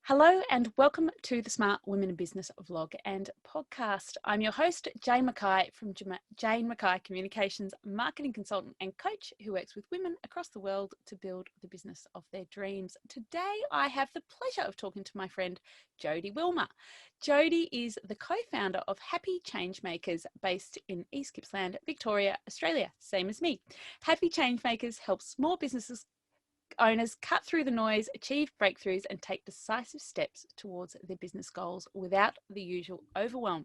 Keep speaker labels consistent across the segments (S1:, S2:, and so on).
S1: Hello and welcome to the Smart Women in Business vlog and podcast. I'm your host, Jane Mackay from Jane Mackay Communications, marketing consultant and coach who works with women across the world to build the business of their dreams. Today, I have the pleasure of talking to my friend, Jodie Willmer. Jodie is the co-founder of Happy Changemakers based in East Gippsland, Victoria, Australia, same as me. Happy Changemakers helps small businesses owners cut through the noise, achieve breakthroughs, and take decisive steps towards their business goals without the usual overwhelm.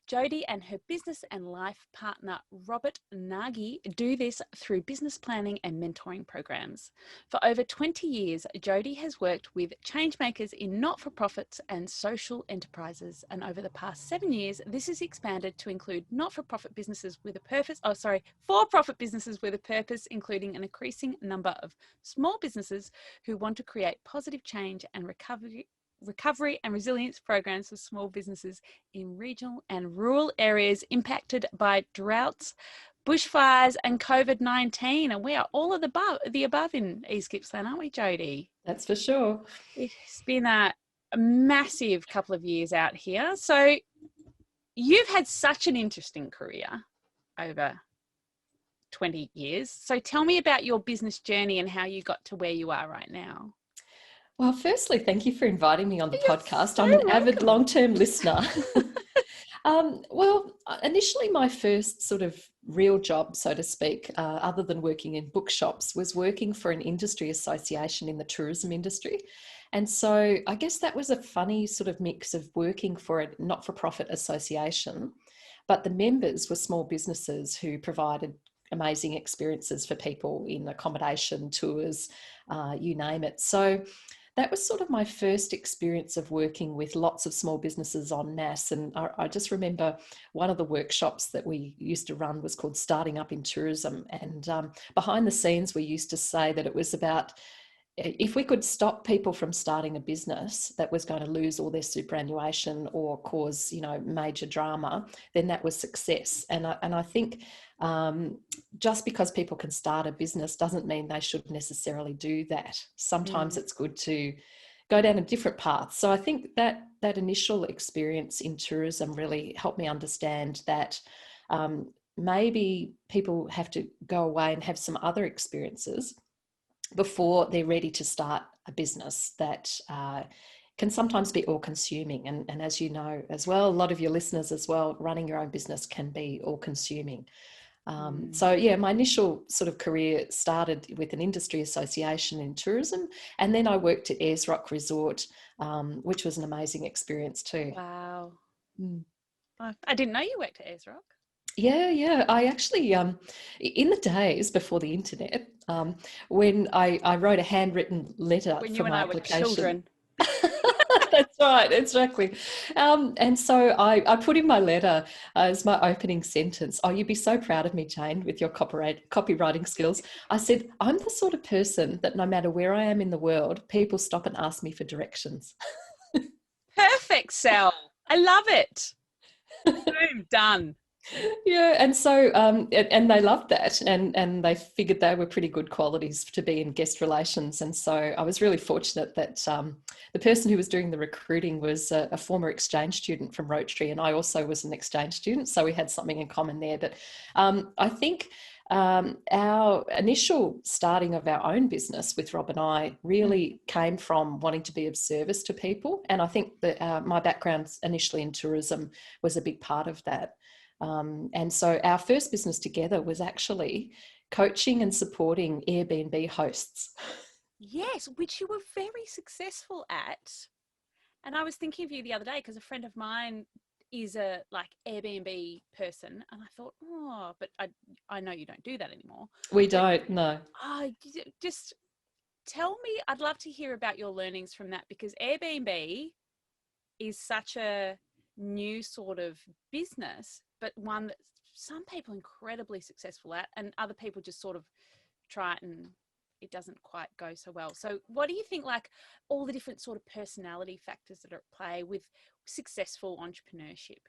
S1: Jodie and her business and life partner, Rob Nagy, do this through business planning and mentoring programs. For over 20 years, Jodie has worked with changemakers in not-for-profits and social enterprises. And over the past 7 years, this has expanded to include for-profit businesses with a purpose, including an increasing number of small businesses who want to create positive change and recovery and resilience programs for small businesses in regional and rural areas impacted by droughts, bushfires and COVID-19. And we are all of the above in East Gippsland, aren't we, Jodie?
S2: That's for sure.
S1: It's been a massive couple of years out here. So you've had such an interesting career over 20 years. So tell me about your business journey and how you got to where you are right now.
S2: Well, firstly, thank you for inviting me on the podcast.
S1: So
S2: I'm an
S1: welcome.
S2: avid long-term listener. Initially my first sort of real job, so to speak, other than working in bookshops, was working for an industry association in the tourism industry. And so I guess that was a funny sort of mix of working for a not-for-profit association, but the members were small businesses who provided amazing experiences for people in accommodation, tours, you name it. So that was sort of my first experience of working with lots of small businesses en masse. And I just remember one of the workshops that we used to run was called Starting Up in Tourism. And behind the scenes, we used to say that it was about if we could stop people from starting a business that was going to lose all their superannuation or cause, major drama, then that was success. And I think just because people can start a business doesn't mean they should necessarily do that. Sometimes it's good to go down a different path. So I think that initial experience in tourism really helped me understand that maybe people have to go away and have some other experiences before they're ready to start a business that can sometimes be all-consuming. And as you know as well, a lot of your listeners as well, running your own business can be all-consuming. My initial sort of career started with an industry association in tourism, and then I worked at Ayers Rock Resort, which was an amazing experience too.
S1: Wow. I didn't know you worked at Ayers Rock.
S2: Yeah. I actually, in the days before the internet, when I wrote a handwritten letter
S1: when
S2: for
S1: you and
S2: my
S1: I were
S2: application.
S1: children.
S2: That's right, exactly. And so I put in my letter as my opening sentence, "Oh, you'd be so proud of me, Jane, with your copywriting skills." I said, "I'm the sort of person that no matter where I am in the world, people stop and ask me for directions."
S1: Perfect, Sal. I love it. Boom, done.
S2: Yeah, and so and they loved that, and they figured they were pretty good qualities to be in guest relations. And so I was really fortunate that the person who was doing the recruiting was a former exchange student from Rotary, and I also was an exchange student, so we had something in common there. But I think our initial starting of our own business with Rob and I really came from wanting to be of service to people, and I think that my background initially in tourism was a big part of that. And so our first business together was actually coaching and supporting Airbnb hosts.
S1: Yes, which you were very successful at. And I was thinking of you the other day because a friend of mine is a Airbnb person, and I thought, but I know you don't do that anymore.
S2: We don't, no.
S1: Just tell me, I'd love to hear about your learnings from that, because Airbnb is such a new sort of business, but one that some people are incredibly successful at, and other people just sort of try it and it doesn't quite go so well. So what do you think, all the different sort of personality factors that are at play with successful entrepreneurship?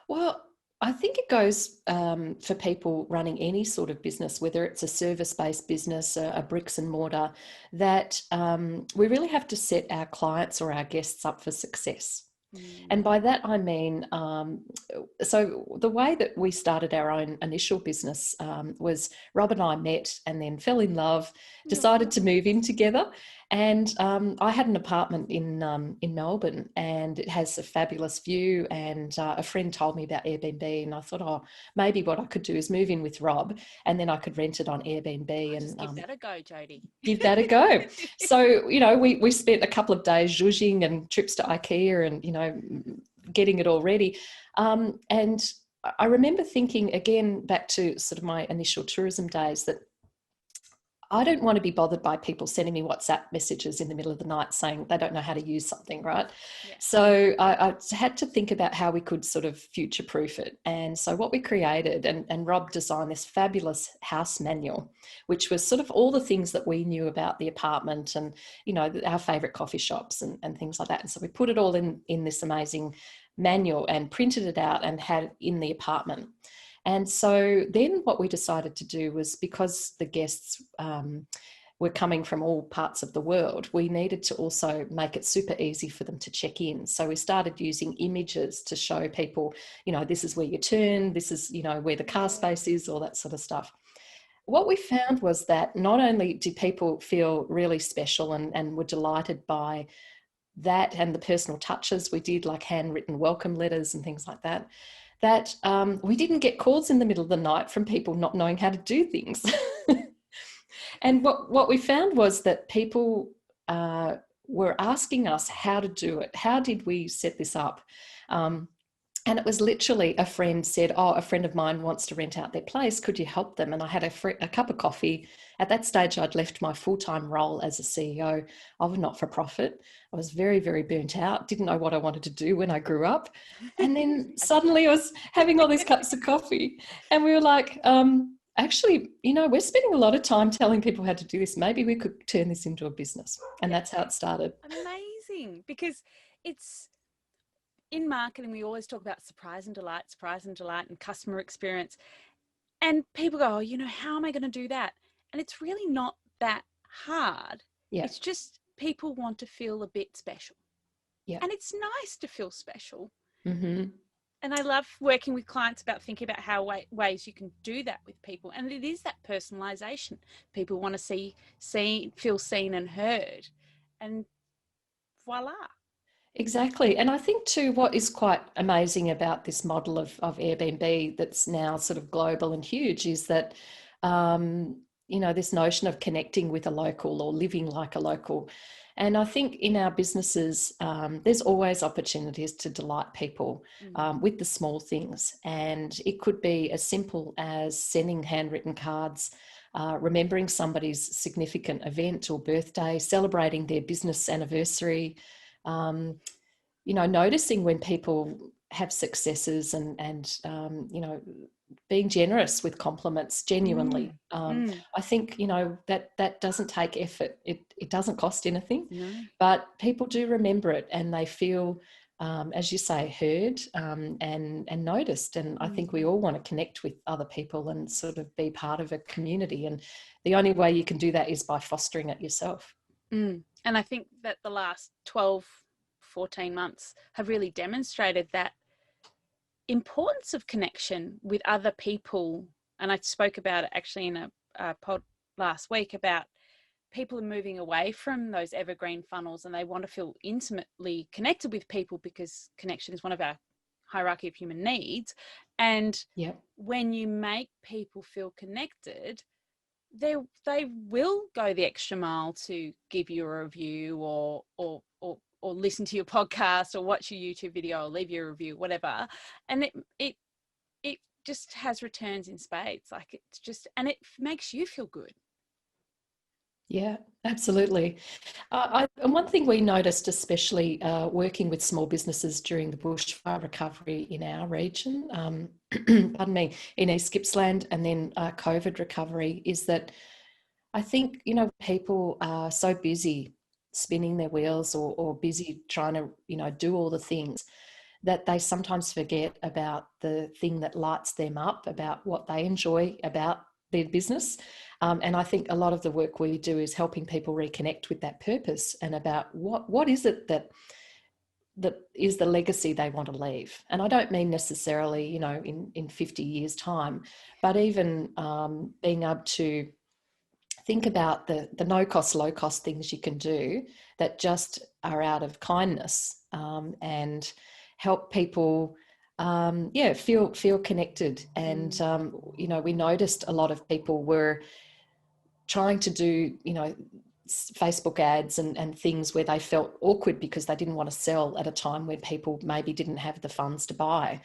S2: Well, I think it goes for people running any sort of business, whether it's a service-based business, a bricks and mortar, that we really have to set our clients or our guests up for success. And by that, I mean, so the way that we started our own initial business was Rob and I met and then fell in love, decided to move in together. And I had an apartment in Melbourne, and it has a fabulous view. And a friend told me about Airbnb, and I thought, oh, maybe what I could do is move in with Rob, and then I could rent it on Airbnb. And
S1: give that a go, Jodie.
S2: Give that a go. So, we spent a couple of days zhuzhing and trips to IKEA and, getting it all ready. And I remember thinking, again, back to sort of my initial tourism days, that I don't want to be bothered by people sending me WhatsApp messages in the middle of the night saying they don't know how to use something, right? Yeah. So I had to think about how we could sort of future-proof it. And so what we created, and Rob designed this fabulous house manual, which was sort of all the things that we knew about the apartment and, our favourite coffee shops and things like that. And so we put it all in this amazing manual and printed it out and had it in the apartment. And so then what we decided to do was, because the guests were coming from all parts of the world, we needed to also make it super easy for them to check in. So we started using images to show people, this is where you turn, this is, where the car space is, all that sort of stuff. What we found was that not only did people feel really special and were delighted by that and the personal touches, we did like handwritten welcome letters and things like that, that we didn't get calls in the middle of the night from people not knowing how to do things. And what we found was that people were asking us how to do it. How did we set this up? And it was literally a friend said, oh, a friend of mine wants to rent out their place. Could you help them? And I had a cup of coffee. At that stage, I'd left my full-time role as a CEO of a not-for-profit. I was very, very burnt out, didn't know what I wanted to do when I grew up. And then suddenly I was having all these cups of coffee. And we were like, actually, we're spending a lot of time telling people how to do this. Maybe we could turn this into a business. And that's how it started.
S1: Amazing. Because it's, in marketing, we always talk about surprise and delight, and customer experience. And people go, oh, how am I going to do that? And it's really not that hard. Yeah. It's just people want to feel a bit special. Yeah. And it's nice to feel special. Mm-hmm. And I love working with clients about thinking about how ways you can do that with people. And it is that personalization. People want to feel seen and heard. And voila.
S2: Exactly. And I think too, what is quite amazing about this model of Airbnb that's now sort of global and huge is that, this notion of connecting with a local or living like a local. And I think in our businesses, there's always opportunities to delight people with the small things. And it could be as simple as sending handwritten cards, remembering somebody's significant event or birthday, celebrating their business anniversary, noticing when people have successes and being generous with compliments genuinely. I think, that doesn't take effort. It doesn't cost anything, but people do remember it and they feel, as you say, heard and noticed. And I think we all want to connect with other people and sort of be part of a community. And the only way you can do that is by fostering it yourself.
S1: And I think that the last 14 months have really demonstrated that importance of connection with other people. And I spoke about it actually in a pod last week about people are moving away from those evergreen funnels and they want to feel intimately connected with people because connection is one of our hierarchy of human needs. And when you make people feel connected, they will go the extra mile to give you a review or listen to your podcast or watch your YouTube video or leave you a review, whatever. And it just has returns in spades. Like it's just, and it makes you feel good.
S2: Yeah, absolutely. And one thing we noticed, especially working with small businesses during the bushfire recovery in our region, pardon me, in East Gippsland, and then COVID recovery, is that I think, people are so busy spinning their wheels or busy trying to, do all the things that they sometimes forget about the thing that lights them up, about what they enjoy about their business. And I think a lot of the work we do is helping people reconnect with that purpose and about what is it that is the legacy they want to leave. And I don't mean necessarily, you know, in 50 years' time, but even being able to think about the no-cost, low-cost things you can do that just are out of kindness, and help people feel connected. And you know, we noticed a lot of people were trying to do, you know, Facebook ads and things where they felt awkward because they didn't want to sell at a time when people maybe didn't have the funds to buy.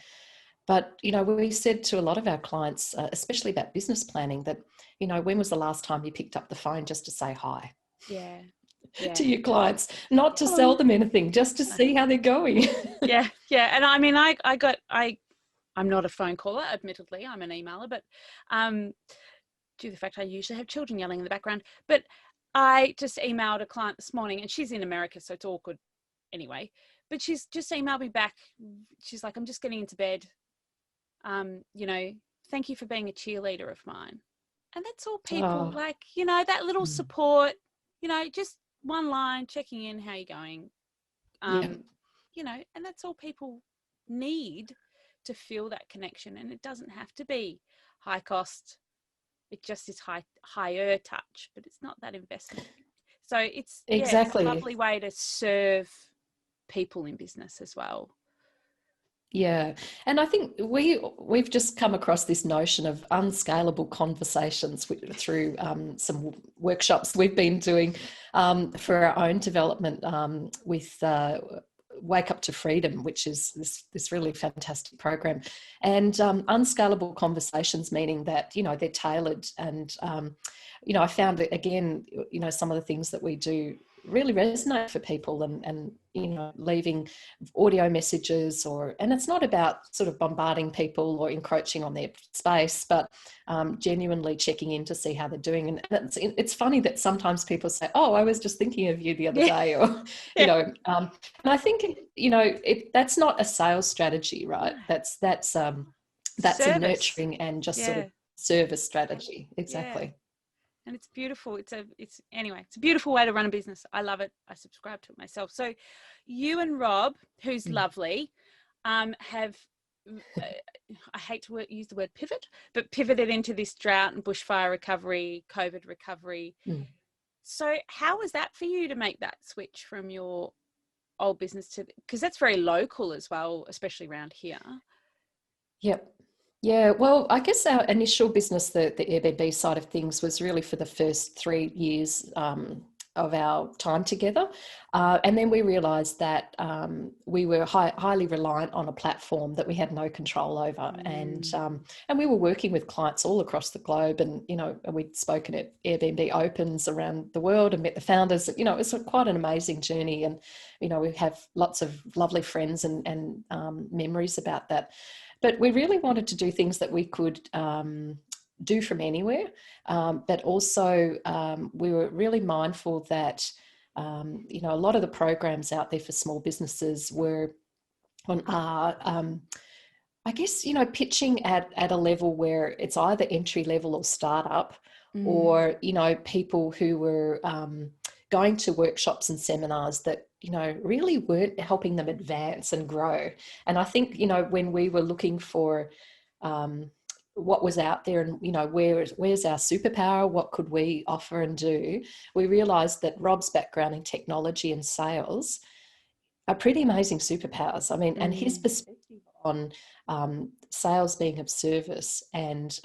S2: But, you know, we said to a lot of our clients, especially about business planning, that, you know, when was the last time you picked up the phone just to say hi?
S1: Yeah.
S2: To your clients, not to sell them anything, just to see how they're going.
S1: Yeah. And I mean, I'm not a phone caller, admittedly, I'm an emailer, but due to the fact I usually have children yelling in the background. But I just emailed a client this morning, and she's in America, so it's awkward anyway. But she's just emailed me back. She's like, I'm just getting into bed. You know, thank you for being a cheerleader of mine. And that's all people like, you know, that little support, you know, just one line, checking in, how you going? You know, and that's all people need to feel that connection. And it doesn't have to be high cost. It just is higher touch, but it's not that investment. So it's
S2: Exactly.
S1: it's a lovely way to serve people in business as well.
S2: Yeah. And I think we've just come across this notion of unscalable conversations through some workshops we've been doing for our own development with Wake Up to Freedom, which is this really fantastic program. And unscalable conversations, meaning that, you know, they're tailored. And, you know, I found that, again, you know, some of the things that we do really resonate for people, and you know, leaving audio messages, and it's not about sort of bombarding people or encroaching on their space, but genuinely checking in to see how they're doing. And it's funny that sometimes people say, oh, I was just thinking of you the other day, or you know, and I think, you know, that's not a sales strategy, right? That's a nurturing and just sort of service strategy. Exactly.
S1: And it's beautiful. It's a beautiful way to run a business. I love it. I subscribe to it myself. So you and Rob, who's lovely, have, I hate to use the word pivot, but pivoted into this drought and bushfire recovery, COVID recovery. So how was that for you to make that switch from your old business to, because that's very local as well, especially around here?
S2: Yep. Yeah, well, I guess our initial business, the Airbnb side of things, was really for the first 3 years of our time together. And then we realised that we were highly reliant on a platform that we had no control over. And we were working with clients all across the globe. And, you know, we'd spoken at Airbnb Opens around the world and met the founders. You know, it was quite an amazing journey. And, you know, we have lots of lovely friends and memories about that. But we really wanted to do things that we could do from anywhere. But also we were really mindful that, you know, a lot of the programs out there for small businesses I guess, you know, pitching at a level where it's either entry level or startup, or, you know, people who were going to workshops and seminars that, you know, really weren't helping them advance and grow. And I think, you know, when we were looking for what was out there and, you know, where's our superpower, what could we offer and do, we realised that Rob's background in technology and sales are pretty amazing superpowers. I mean, and his perspective on sales being of service and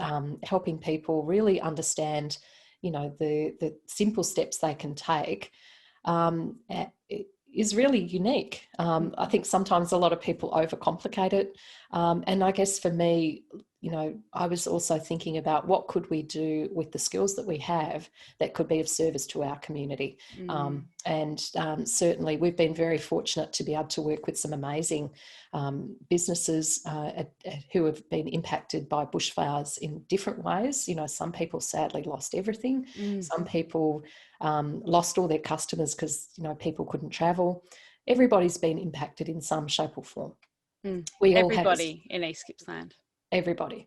S2: helping people really understand, you know, the simple steps they can take is really unique. I think sometimes a lot of people overcomplicate it. And I guess for me, you know, I was also thinking about what could we do with the skills that we have that could be of service to our community. And certainly we've been very fortunate to be able to work with some amazing businesses who have been impacted by bushfires in different ways. You know, some people sadly lost everything. Some people lost all their customers because, you know, people couldn't travel. Everybody's been impacted in some shape or form. We all have
S1: everybody in East Gippsland.
S2: everybody.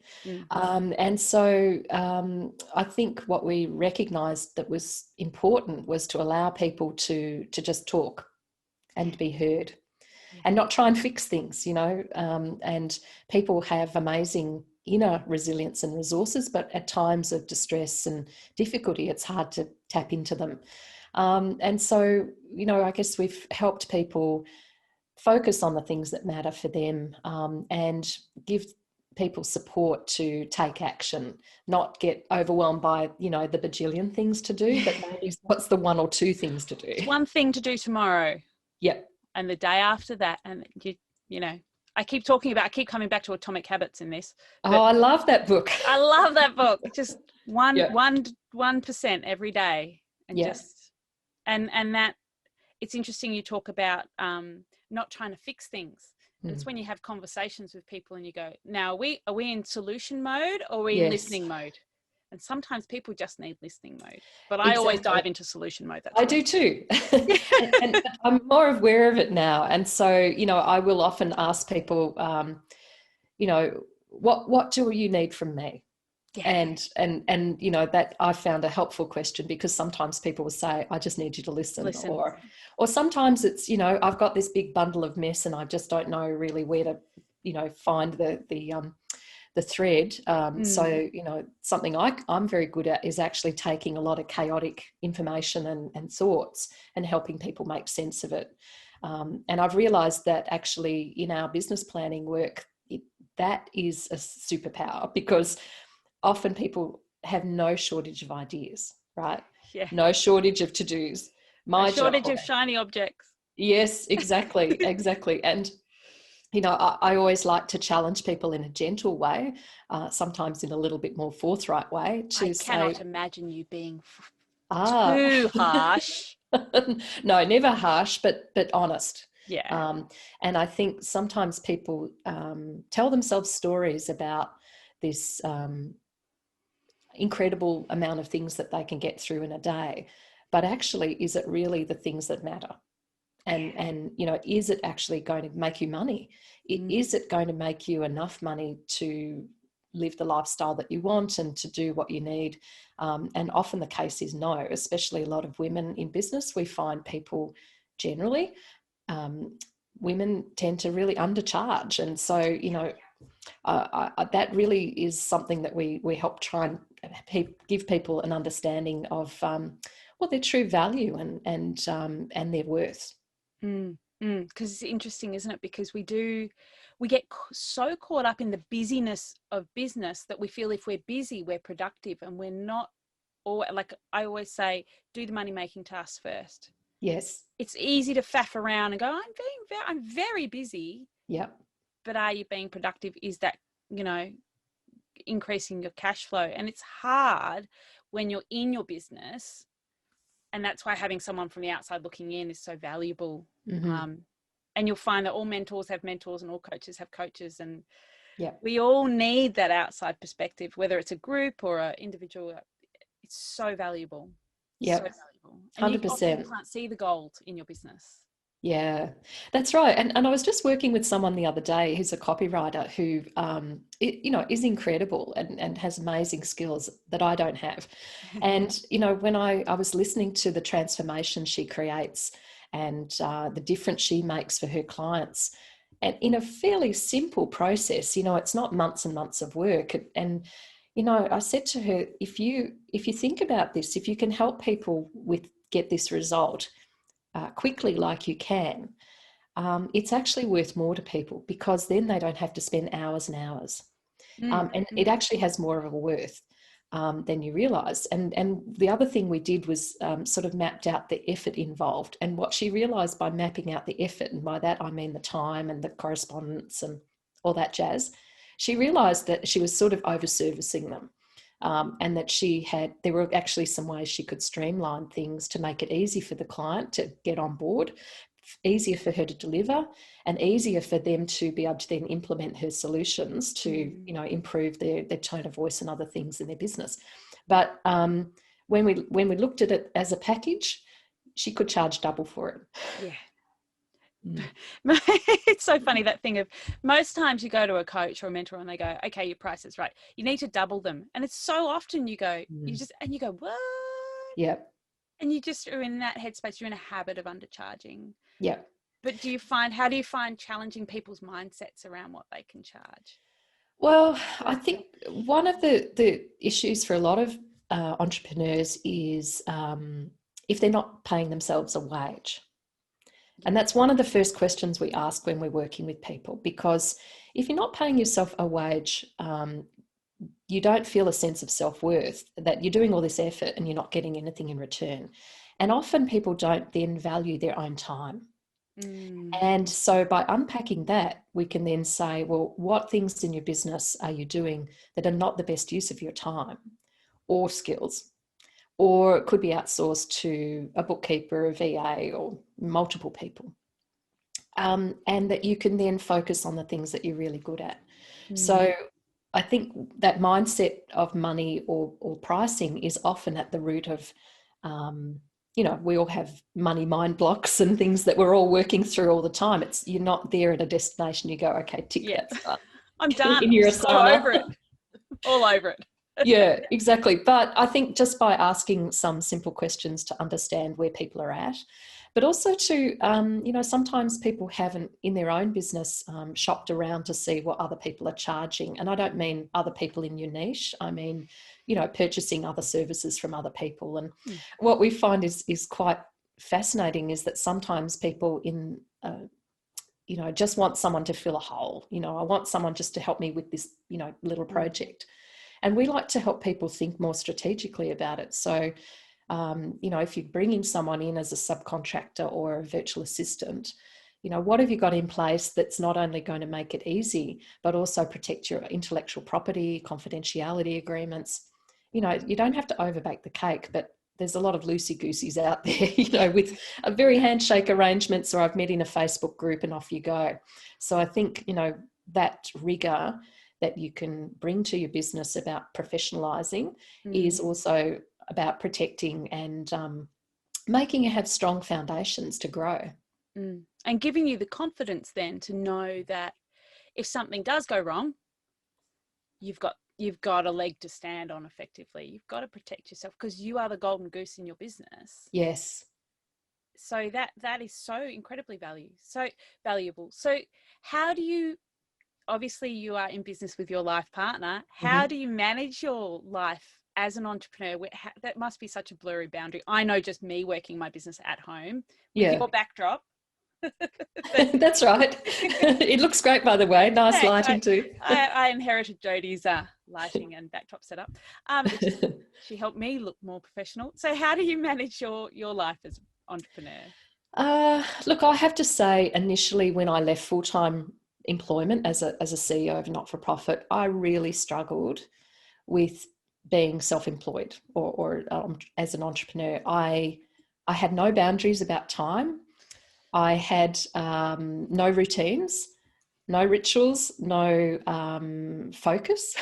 S2: And so I think what we recognised that was important was to allow people to just talk and be heard, and not try and fix things, and people have amazing inner resilience and resources, but at times of distress and difficulty, it's hard to tap into them. And so, I guess we've helped people focus on the things that matter for them, and give people support to take action, not get overwhelmed by, the bajillion things to do, but maybe what's the one or two things to do.
S1: It's one thing to do tomorrow.
S2: Yep.
S1: And the day after that, and I keep coming back to Atomic Habits in this.
S2: Oh, I love that book.
S1: I love that book. Just 1% every day. And and that it's interesting you talk about not trying to fix things. It's when you have conversations with people and you go, now are we in solution mode or are we in listening mode? And sometimes people just need listening mode. But I always dive into solution mode.
S2: I do too. and I'm more aware of it now. And so, I will often ask people, what do you need from me? Yeah. And that I found a helpful question, because sometimes people will say, I just need you to listen. Or sometimes it's, I've got this big bundle of mess and I just don't know really where to, find the thread. So, something I'm very good at is actually taking a lot of chaotic information and thoughts and helping people make sense of it. And I've realized that actually in our business planning work, that is a superpower, because often people have no shortage of ideas, right?
S1: Yeah.
S2: No shortage of to-dos.
S1: No shortage of shiny objects.
S2: Yes, exactly, exactly. And I always like to challenge people in a gentle way, sometimes in a little bit more forthright way.
S1: I cannot imagine you being too harsh.
S2: No, never harsh, but honest.
S1: Yeah.
S2: And I think sometimes people tell themselves stories about this incredible amount of things that they can get through in a day. But actually, is it really the things that matter? And is it actually going to make you money? Is it going to make you enough money to live the lifestyle that you want and to do what you need? And often the case is no, especially a lot of women in business. We find people generally, women tend to really undercharge. And so, that really is something that we help try and give people an understanding of their true value and their worth.
S1: Because it's interesting, isn't it? Because we get so caught up in the busyness of business that we feel if we're busy, we're productive, and we're not. Or like I always say, do the money making tasks first.
S2: Yes.
S1: It's easy to faff around and go, I'm very busy.
S2: Yep.
S1: But are you being productive? Is that, increasing your cash flow? And it's hard when you're in your business. And that's why having someone from the outside looking in is so valuable. Mm-hmm. And you'll find that all mentors have mentors and all coaches have coaches. And we all need that outside perspective, whether it's a group or an individual. It's so valuable.
S2: Yeah,
S1: so valuable.
S2: 100%.
S1: You can't see the gold in your business.
S2: Yeah, that's right. And I was just working with someone the other day who's a copywriter who, is incredible and has amazing skills that I don't have. And, when I was listening to the transformation she creates and the difference she makes for her clients, and in a fairly simple process, it's not months and months of work. And, I said to her, if you think about this, if you can help people get this result quickly like you can, it's actually worth more to people, because then they don't have to spend hours and hours. And it actually has more of a worth than you realise. And the other thing we did was sort of mapped out the effort involved. And what she realised by mapping out the effort, and by that I mean the time and the correspondence and all that jazz, she realised that she was sort of over-servicing them. And that there were actually some ways she could streamline things to make it easy for the client to get on board, easier for her to deliver, and easier for them to be able to then implement her solutions to, improve their tone of voice and other things in their business. But when we looked at it as a package, she could charge double for it.
S1: Yeah. It's so funny, that thing of most times you go to a coach or a mentor and they go, okay, your price is right, you need to double them. And it's so often you go, you go, what?
S2: Yeah.
S1: And you just are in that headspace, you're in a habit of undercharging.
S2: Yeah.
S1: But how do you find challenging people's mindsets around what they can charge?
S2: Well, I think one of the issues for a lot of entrepreneurs is if they're not paying themselves a wage. And that's one of the first questions we ask when we're working with people, because if you're not paying yourself a wage, you don't feel a sense of self-worth, that you're doing all this effort and you're not getting anything in return. And often people don't then value their own time. And so by unpacking that, we can then say, well, what things in your business are you doing that are not the best use of your time or skills? Or it could be outsourced to a bookkeeper, a VA, or multiple people. And that you can then focus on the things that you're really good at. So I think that mindset of money or pricing is often at the root of, we all have money mind blocks and things that we're all working through all the time. You're not there at a destination. You go, okay, tick that stuff.
S1: I'm done.
S2: In your
S1: I'm all over it. All over it.
S2: Yeah, exactly. But I think just by asking some simple questions to understand where people are at, but also to, sometimes people haven't in their own business shopped around to see what other people are charging. And I don't mean other people in your niche. I mean, purchasing other services from other people. And what we find is quite fascinating is that sometimes people just want someone to fill a hole. I want someone just to help me with this, little project. And we like to help people think more strategically about it. So, if you're bringing someone in as a subcontractor or a virtual assistant, what have you got in place that's not only going to make it easy, but also protect your intellectual property, confidentiality agreements? You don't have to overbake the cake, but there's a lot of loosey-gooseys out there, with a very handshake arrangements, or I've met in a Facebook group and off you go. So I think, that rigor that you can bring to your business about professionalizing is also about protecting and making you have strong foundations to grow.
S1: And giving you the confidence then to know that if something does go wrong, you've got a leg to stand on effectively. You've got to protect yourself because you are the golden goose in your business.
S2: Yes.
S1: So that is so incredibly valuable. So how do you, obviously you are in business with your life partner. How do you manage your life as an entrepreneur? That must be such a blurry boundary. I know just me working my business at home with your backdrop.
S2: That's right. It looks great, by the way. Nice lighting too.
S1: I inherited Jodie's lighting and backdrop setup. She helped me look more professional. So how do you manage your life as an entrepreneur?
S2: Look, I have to say, initially when I left full-time employment as a CEO of a not-for-profit, I really struggled with being self-employed or as an entrepreneur. I had no boundaries about time. I had no routines, no rituals, no focus.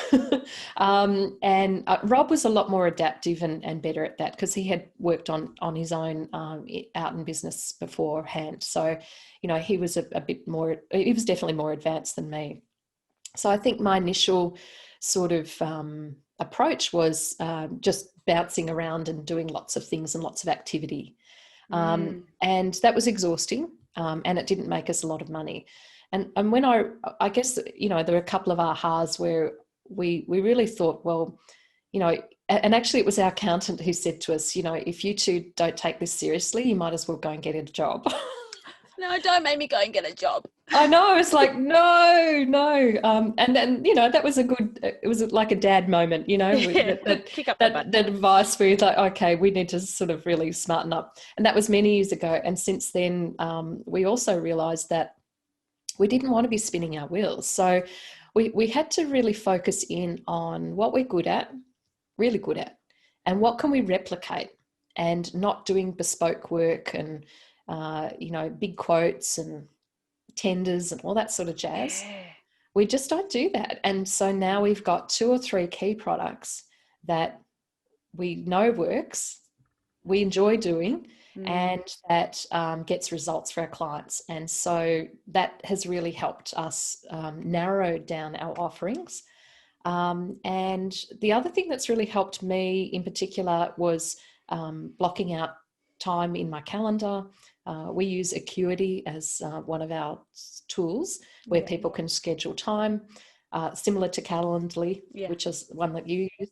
S2: And Rob was a lot more adaptive and better at that because he had worked on his own out in business beforehand. So, he was he was definitely more advanced than me. So I think my initial sort of approach was just bouncing around and doing lots of things and lots of activity. And that was exhausting, and it didn't make us a lot of money. And when I guess, there were a couple of ahas where we really thought, well, and actually it was our accountant who said to us, if you two don't take this seriously, you might as well go and get a job.
S1: No, don't make me go and get a job.
S2: I know. It's like, no. And then, that was it was like a dad moment, that advice where you're like, okay, we need to sort of really smarten up. And that was many years ago. And since then, we also realized that we didn't want to be spinning our wheels. So we had to really focus in on what we're good at, really good at, and what can we replicate, and not doing bespoke work and, big quotes and tenders and all that sort of jazz. Yeah. We just don't do that. And so now we've got 2 or 3 key products that we know works, we enjoy doing, and that gets results for our clients. And so that has really helped us narrow down our offerings. And the other thing that's really helped me in particular was blocking out time in my calendar. We use Acuity as one of our tools where people can schedule time, similar to Calendly, which is one that you use.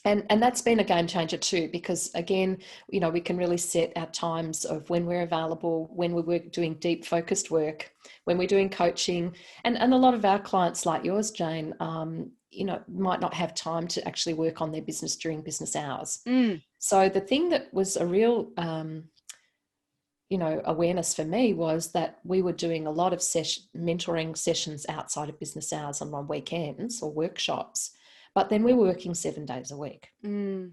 S2: And that's been a game changer too, because again, you know, we can really set our times of when we're available, when we're doing deep focused work, when we're doing coaching. And a lot of our clients like yours, Jane, you know, might not have time to actually work on their business during business hours. So the thing that was a real, you know, awareness for me was that we were doing a lot of mentoring sessions outside of business hours and on weekends or workshops. But then we're working 7 days a week.
S1: Been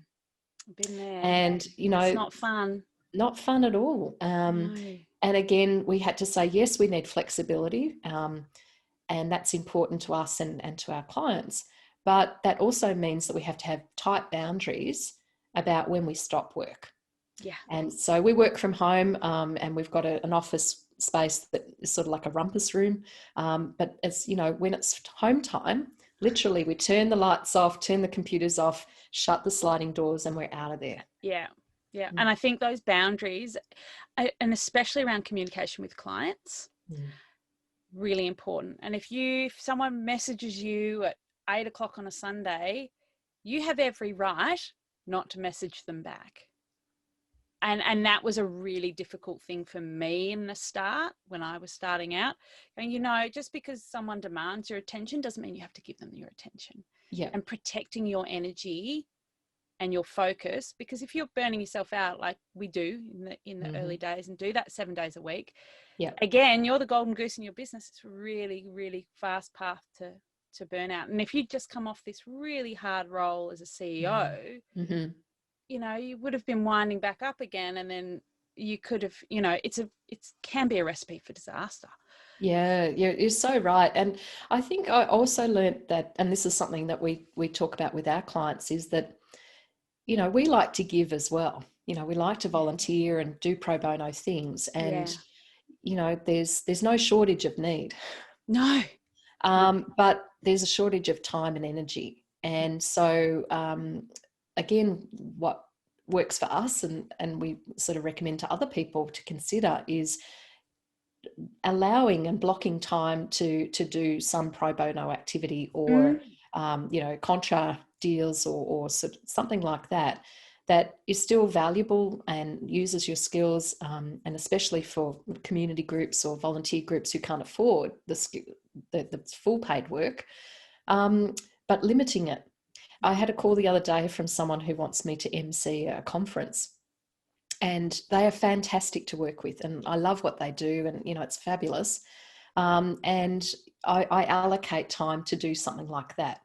S1: there.
S2: And, you know,
S1: it's not fun.
S2: Not fun at all.
S1: No.
S2: And again, we had to say, yes, we need flexibility. And that's important to us and to our clients. But that also means that we have to have tight boundaries about when we stop work.
S1: Yeah.
S2: And so we work from home and we've got an office space that is sort of like a rumpus room. But it's, you know, when it's home time, literally we turn the lights off, turn the computers off, shut the sliding doors, and we're out of there.
S1: Yeah. And I think those boundaries, and especially around communication with clients, really important. And if someone messages you at 8 o'clock on a Sunday, you have every right not to message them back. And that was a really difficult thing for me in the start when I was starting out. And, you know, just because someone demands your attention doesn't mean you have to give them your attention.
S2: Yeah.
S1: And protecting your energy and your focus, because if you're burning yourself out like we do in the early days and do that 7 days a week, again, you're the golden goose in your business. It's a really, really fast path to burnout. And if you just come off this really hard role as a CEO, you know, you would have been winding back up again, and then you could have, you know, it can be a recipe for disaster.
S2: Yeah, you're so right. And I think I also learned that, and this is something that we talk about with our clients, is that, you know, we like to give as well. You know, we like to volunteer and do pro bono things, and you know, there's no shortage of need.
S1: No.
S2: But there's a shortage of time and energy. And so again, what works for us and we sort of recommend to other people to consider is allowing and blocking time to do some pro bono activity or you know, contra deals or sort of something like that is still valuable and uses your skills, and especially for community groups or volunteer groups who can't afford the full paid work, but limiting it. I had a call the other day from someone who wants me to MC a conference, and they are fantastic to work with, and I love what they do, and you know, it's fabulous. And I allocate time to do something like that,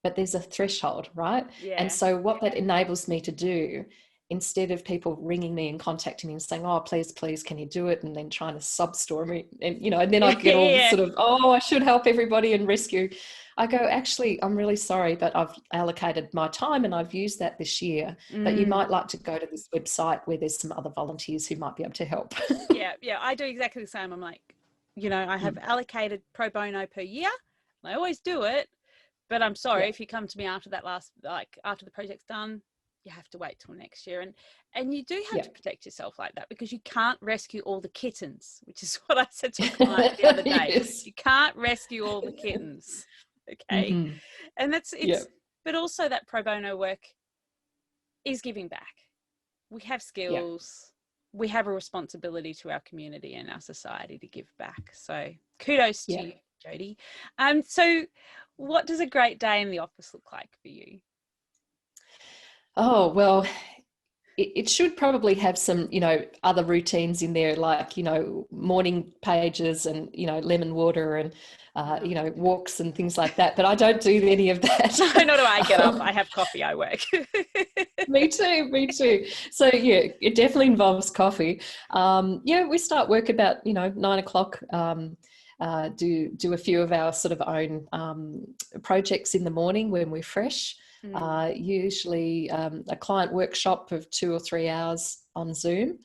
S2: but there's a threshold, right? And so what that enables me to do, instead of people ringing me and contacting me and saying, oh, please, can you do it? And then trying to sub-store me, and, you know, and then I get all sort of, oh, I should help everybody and rescue. I go, actually, I'm really sorry, but I've allocated my time and I've used that this year. But you might like to go to this website where there's some other volunteers who might be able to help.
S1: Yeah, I do exactly the same. I'm like, you know, I have allocated pro bono per year. I always do it. But I'm sorry, if you come to me after that after the project's done, you have to wait till next year. And you do have to protect yourself like that, because you can't rescue all the kittens, which is what I said to a client the other day. You can't rescue all the kittens. Okay. And but also that pro bono work is giving back. We have skills. We have a responsibility to our community and our society to give back. So kudos to you, Jodie. So what does a great day in the office look like for you?
S2: Oh, well, it should probably have some, you know, other routines in there, like, you know, morning pages and, you know, lemon water and, you know, walks and things like that. But I don't do any of that.
S1: No, nor do I. Get up. I have coffee. I work.
S2: Me too. So yeah, it definitely involves coffee. We start work about, you know, 9 o'clock. Do a few of our sort of own projects in the morning when we're fresh. usually a client workshop of 2 or 3 hours on Zoom,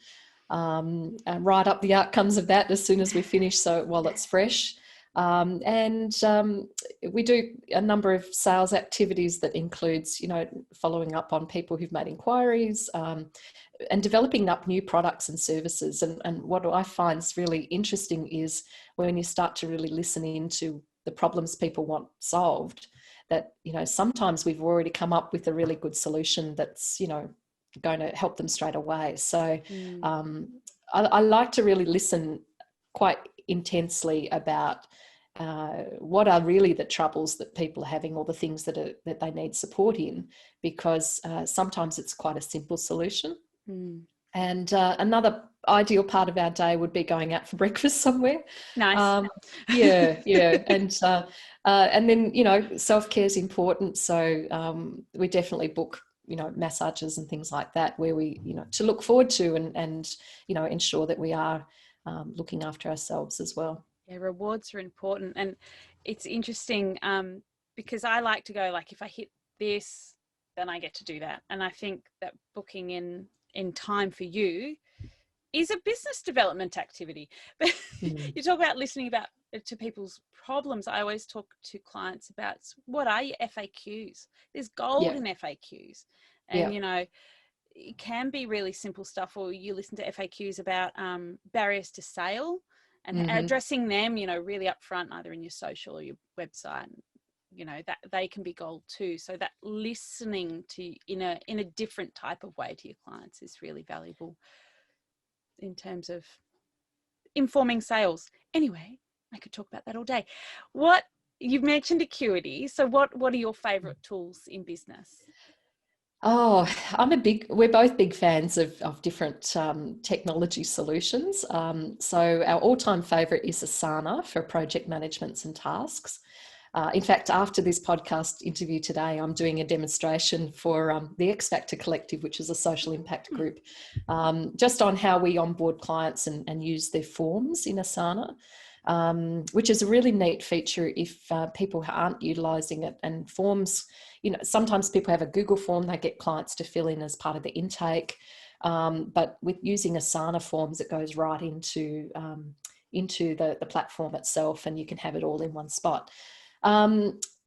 S2: and write up the outcomes of that as soon as we finish, so while it's fresh. And we do a number of sales activities that includes, following up on people who've made inquiries, and developing up new products and services. And what I find is really interesting is when you start to really listen into the problems people want solved, that, sometimes we've already come up with a really good solution that's, going to help them straight away. So I like to really listen quite intensely about what are really the troubles that people are having, or the things that they need support in, because sometimes it's quite a simple solution. And another ideal part of our day would be going out for breakfast somewhere.
S1: Nice.
S2: Yeah. And then, self-care is important. So we definitely book, massages and things like that, where we, to look forward to and ensure that we are looking after ourselves as well.
S1: Yeah, rewards are important. And it's interesting because I like to go, like, if I hit this, then I get to do that. And I think that booking in time for you is a business development activity. But you talk about listening to people's problems. I always talk to clients about, what are your FAQs? There's gold in FAQs. And, it can be really simple stuff, or you listen to FAQs about barriers to sale and addressing them, really upfront, either in your social or your website. That they can be gold too. So that listening to in a different type of way to your clients is really valuable in terms of informing sales. Anyway, I could talk about that all day. What you've mentioned Acuity. So what are your favorite tools in business?
S2: Oh, we're both big fans of different technology solutions. So our all-time favorite is Asana for project managements and tasks. In fact, after this podcast interview today, I'm doing a demonstration for the X Factor Collective, which is a social impact group, just on how we onboard clients and use their forms in Asana, which is a really neat feature if people aren't utilising it. And forms, sometimes people have a Google form they get clients to fill in as part of the intake, but with using Asana forms, it goes right into the platform itself, and you can have it all in one spot.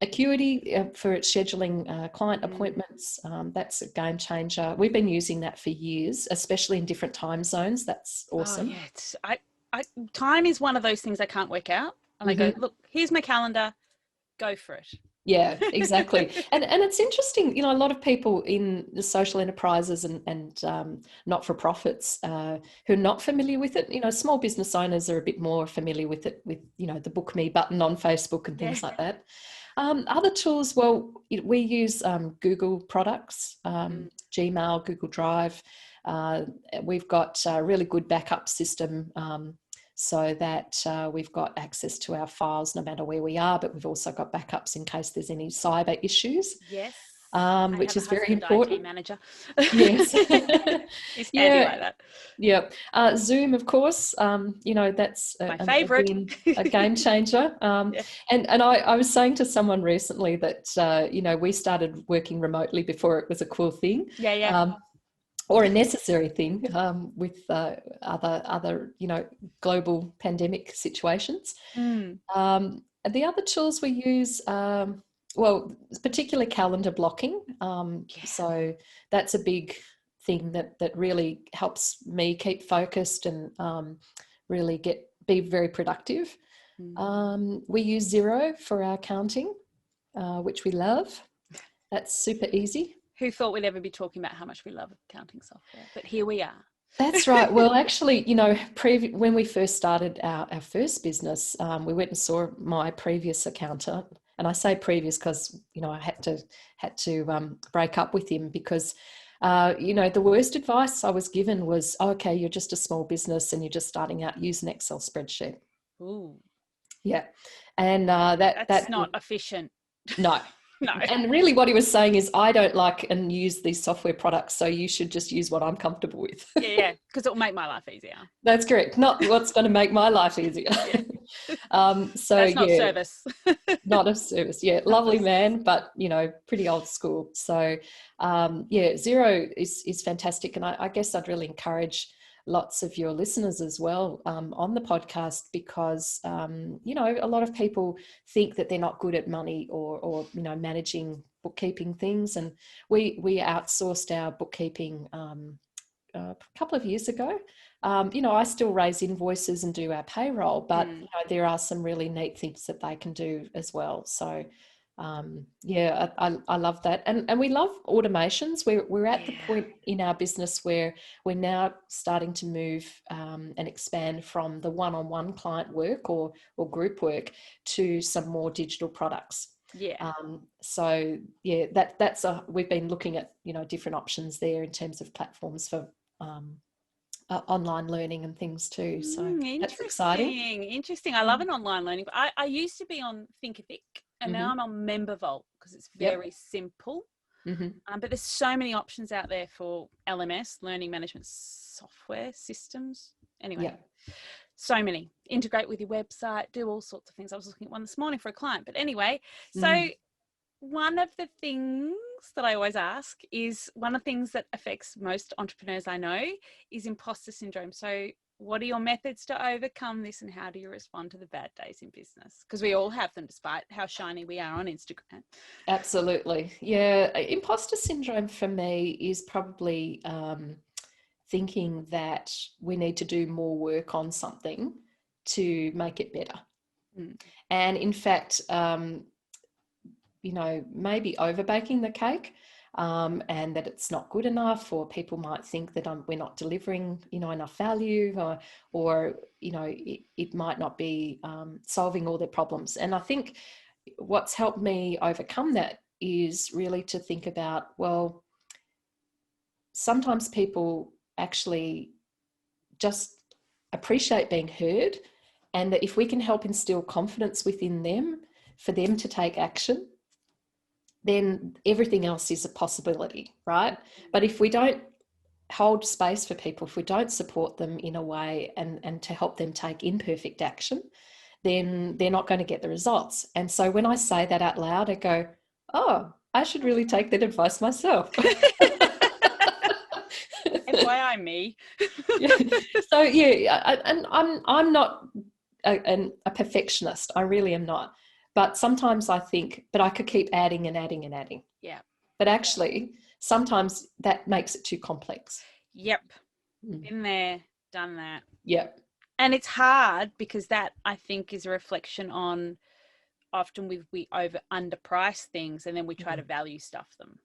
S2: Acuity for scheduling client appointments, that's a game changer. We've been using that for years, especially in different time zones. That's awesome.
S1: Oh, yeah. Time is one of those things I can't work out. And I go, look, here's my calendar, go for it.
S2: Yeah, exactly. and it's interesting, a lot of people in the social enterprises and not-for-profits who are not familiar with it, small business owners are a bit more familiar with it, with, the book me button on Facebook and things like that. Other tools, well, we use Google products, Gmail, Google Drive. We've got a really good backup system so that we've got access to our files no matter where we are, but we've also got backups in case there's any cyber issues.
S1: Yes.
S2: Which is very important.
S1: IT manager.
S2: Yes.
S1: It's handy like that.
S2: Yeah. Zoom, of course, that's
S1: my favourite.
S2: A game changer. And I was saying to someone recently that, we started working remotely before it was a cool thing. Or a necessary thing with other global pandemic situations. The other tools we use, particularly calendar blocking. So that's a big thing that really helps me keep focused and really be very productive. We use Xero for our accounting, which we love. That's super easy.
S1: Who thought we'd ever be talking about how much we love accounting software? But here we are.
S2: That's right. Well, actually, when we first started our first business, we went and saw my previous accountant. And I say previous because, I had to break up with him because, the worst advice I was given was, okay, you're just a small business and you're just starting out, use an Excel spreadsheet.
S1: Ooh.
S2: Yeah. And that's
S1: not efficient.
S2: No. No. And really what he was saying is, I don't like and use these software products, so you should just use what I'm comfortable with.
S1: Yeah, because it'll make my life easier.
S2: That's correct. Not what's going to make my life easier. So
S1: that's not
S2: yeah,
S1: service.
S2: not a service. Yeah, lovely man, but pretty old school. So yeah, zero is fantastic, and I guess I'd really encourage lots of your listeners as well on the podcast, because a lot of people think that they're not good at money or managing bookkeeping things, and we outsourced our bookkeeping a couple of years ago. I still raise invoices and do our payroll, but there are some really neat things that they can do as well. So yeah, I love that. And we love automations. We're at the point in our business where we're now starting to move and expand from the one-on-one client work or group work to some more digital products.
S1: Yeah.
S2: So yeah, we've been looking at different options there in terms of platforms for online learning and things too. So that's exciting.
S1: Interesting. I love an online learning. I used to be on Thinkific, and now I'm on MemberVault because it's very simple. But there's so many options out there for LMS, learning management software systems. Anyway, so many. Integrate with your website, do all sorts of things. I was looking at one this morning for a client. But anyway, so one of the things that I always ask is, one of the things that affects most entrepreneurs I know is imposter syndrome. So what are your methods to overcome this, and how do you respond to the bad days in business? Because we all have them, despite how shiny we are on Instagram.
S2: Absolutely. Yeah. Imposter syndrome for me is probably thinking that we need to do more work on something to make it better. And in fact, maybe overbaking the cake, and that it's not good enough, or people might think that we're not delivering, enough value, or it might not be solving all their problems. And I think what's helped me overcome that is really to think about, well, sometimes people actually just appreciate being heard, and that if we can help instill confidence within them for them to take action, then everything else is a possibility, right? But if we don't hold space for people, if we don't support them in a way and to help them take imperfect action, then they're not going to get the results. And so when I say that out loud, I go, oh, I should really take that advice myself.
S1: FYI me.
S2: So yeah, and I'm not a perfectionist. I really am not. But sometimes I think, but I could keep adding and adding and adding.
S1: Yeah.
S2: But actually, sometimes that makes it too complex.
S1: Yep. Been there, done that.
S2: Yep.
S1: And it's hard because that, I think, is a reflection on often we underprice things, and then we try to value stuff them.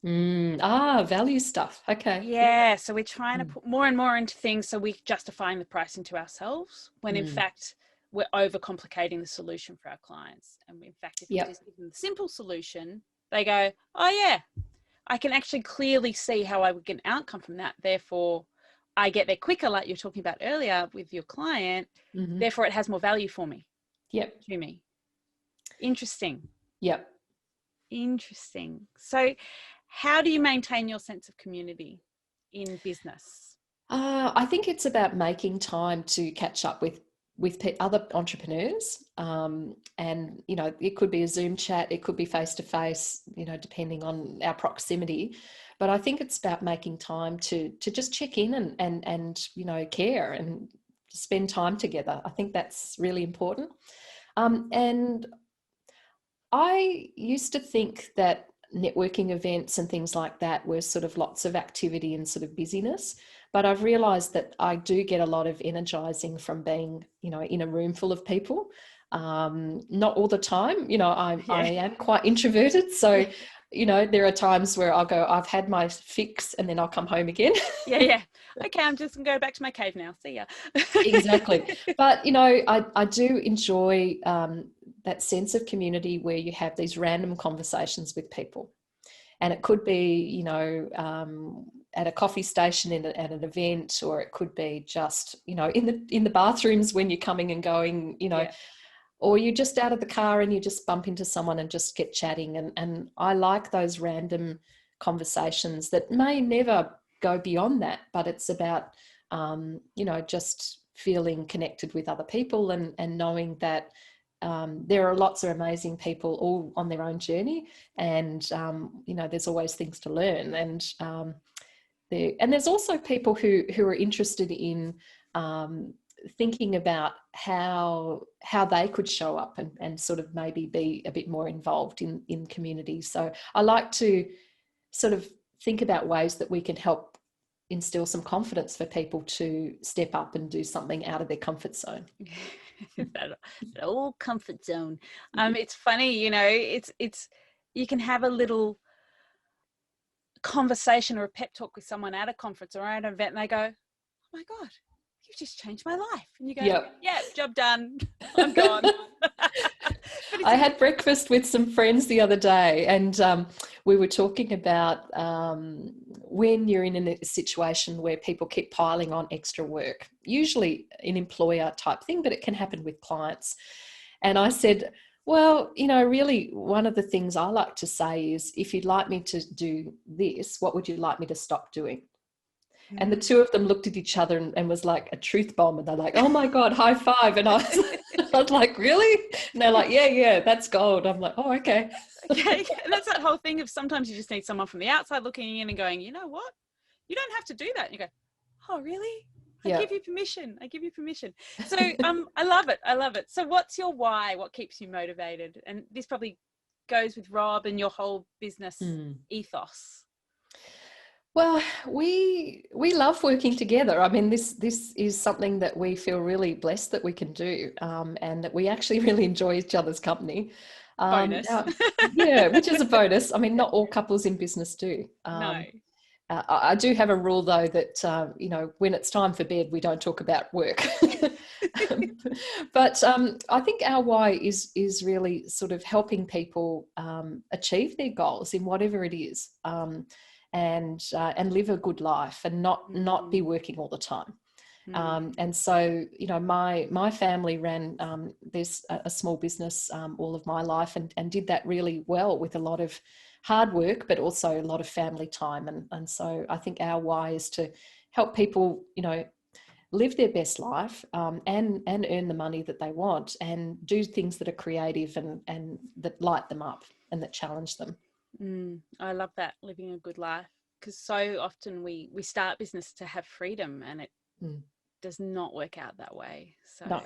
S2: Value stuff. Okay.
S1: Yeah. So we're trying to put more and more into things, so we're justifying the pricing to ourselves, when in fact we're overcomplicating the solution for our clients. And in fact, if we just give them the simple solution, they go, oh yeah, I can actually clearly see how I would get an outcome from that. Therefore, I get there quicker, like you're talking about earlier with your client. Therefore, it has more value for me.
S2: Yep.
S1: To me. Interesting.
S2: Yep.
S1: Interesting. So how do you maintain your sense of community in business?
S2: I think it's about making time to catch up with other entrepreneurs, and it could be a Zoom chat, it could be face to face, depending on our proximity. But I think it's about making time to just check in and care and spend time together. I think that's really important. And I used to think that networking events and things like that were sort of lots of activity and sort of busyness. But I've realized that I do get a lot of energizing from being, in a room full of people. Not all the time, I am quite introverted. So, there are times where I'll go, I've had my fix, and then I'll come home again.
S1: Yeah. Okay, I'm just going to go back to my cave now. See ya.
S2: Exactly. But, I do enjoy that sense of community where you have these random conversations with people. And it could be, at a coffee station at an event, or it could be just, in the bathrooms when you're coming and going, or you're just out of the car and you just bump into someone and just get chatting. And I like those random conversations that may never go beyond that, but it's about, just feeling connected with other people and knowing that there are lots of amazing people all on their own journey, and there's always things to learn, and there's also people who are interested in thinking about how they could show up and sort of maybe be a bit more involved in community. So I like to sort of think about ways that we can help instill some confidence for people to step up and do something out of their comfort zone.
S1: that old comfort zone. It's funny, it's you can have a little conversation or a pep talk with someone at a conference or at an event, and they go, "Oh my God, you've just changed my life." And you go, "Yep, job done. I'm gone."
S2: I had breakfast with some friends the other day, and we were talking about when you're in a situation where people keep piling on extra work, usually an employer type thing, but it can happen with clients. And I said, well, really one of the things I like to say is, if you'd like me to do this, what would you like me to stop doing? And the two of them looked at each other and was like a truth bomb. And they're like, "Oh my God, high five." And I was like, "Really?" And they're like, yeah, that's gold. I'm like, "Oh, okay."
S1: Okay. And that's that whole thing of sometimes you just need someone from the outside looking in and going, "You know what? You don't have to do that." And you go, "Oh, really? I give you permission. I give you permission." So I love it. So what's your why? What keeps you motivated? And this probably goes with Rob and your whole business ethos.
S2: Well, we love working together. I mean, this is something that we feel really blessed that we can do, and that we actually really enjoy each other's company.
S1: Bonus.
S2: Which is a bonus. I mean, not all couples in business do.
S1: No.
S2: I do have a rule though that when it's time for bed, we don't talk about work. But I think our why is really sort of helping people achieve their goals in whatever it is. And live a good life and not be working all the time. And so, my family ran this a small business all of my life and did that really well with a lot of hard work, but also a lot of family time. And so I think our why is to help people, live their best life and earn the money that they want and do things that are creative and that light them up and that challenge them.
S1: I love that, living a good life, because so often we start business to have freedom, and it does not work out that way. So no.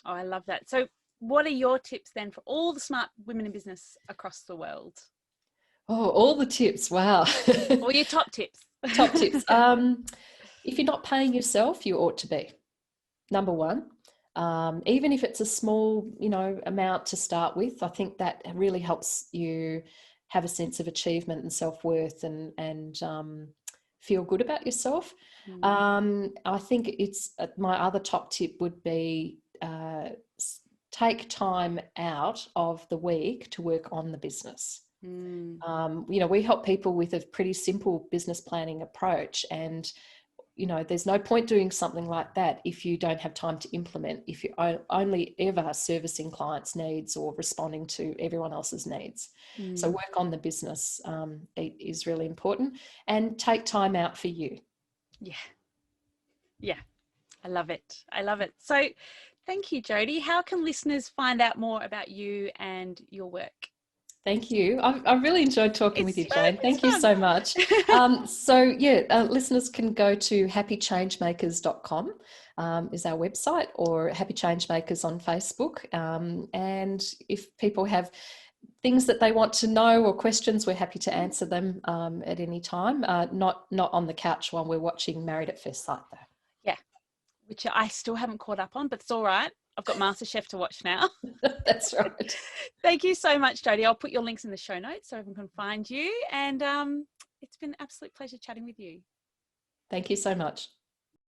S1: I love that. So what are your tips then for all the smart women in business across the world?
S2: Oh, all the tips. Wow.
S1: Or your top tips.
S2: Top tips. If you're not paying yourself, you ought to be. Number one. Even if it's a small, amount to start with, I think that really helps you have a sense of achievement and self-worth and feel good about yourself. I think it's my other top tip would be take time out of the week to work on the business. We help people with a pretty simple business planning approach, and there's no point doing something like that if you don't have time to implement, if you're only ever servicing clients' needs or responding to everyone else's needs. So work on the business is really important, and take time out for you.
S1: Yeah. I love it. So thank you, Jodie. How can listeners find out more about you and your work?
S2: Thank you. I've really enjoyed talking with you, Jane. Thank you so much. Listeners can go to happychangemakers.com is our website, or Happy Changemakers on Facebook. And if people have things that they want to know or questions, we're happy to answer them at any time. Not on the couch while we're watching Married at First Sight, though.
S1: Yeah, which I still haven't caught up on, but it's all right. I've got MasterChef to watch now.
S2: That's right.
S1: Thank you so much, Jodie. I'll put your links in the show notes so everyone can find you. And it's been an absolute pleasure chatting with you.
S2: Thank you so much.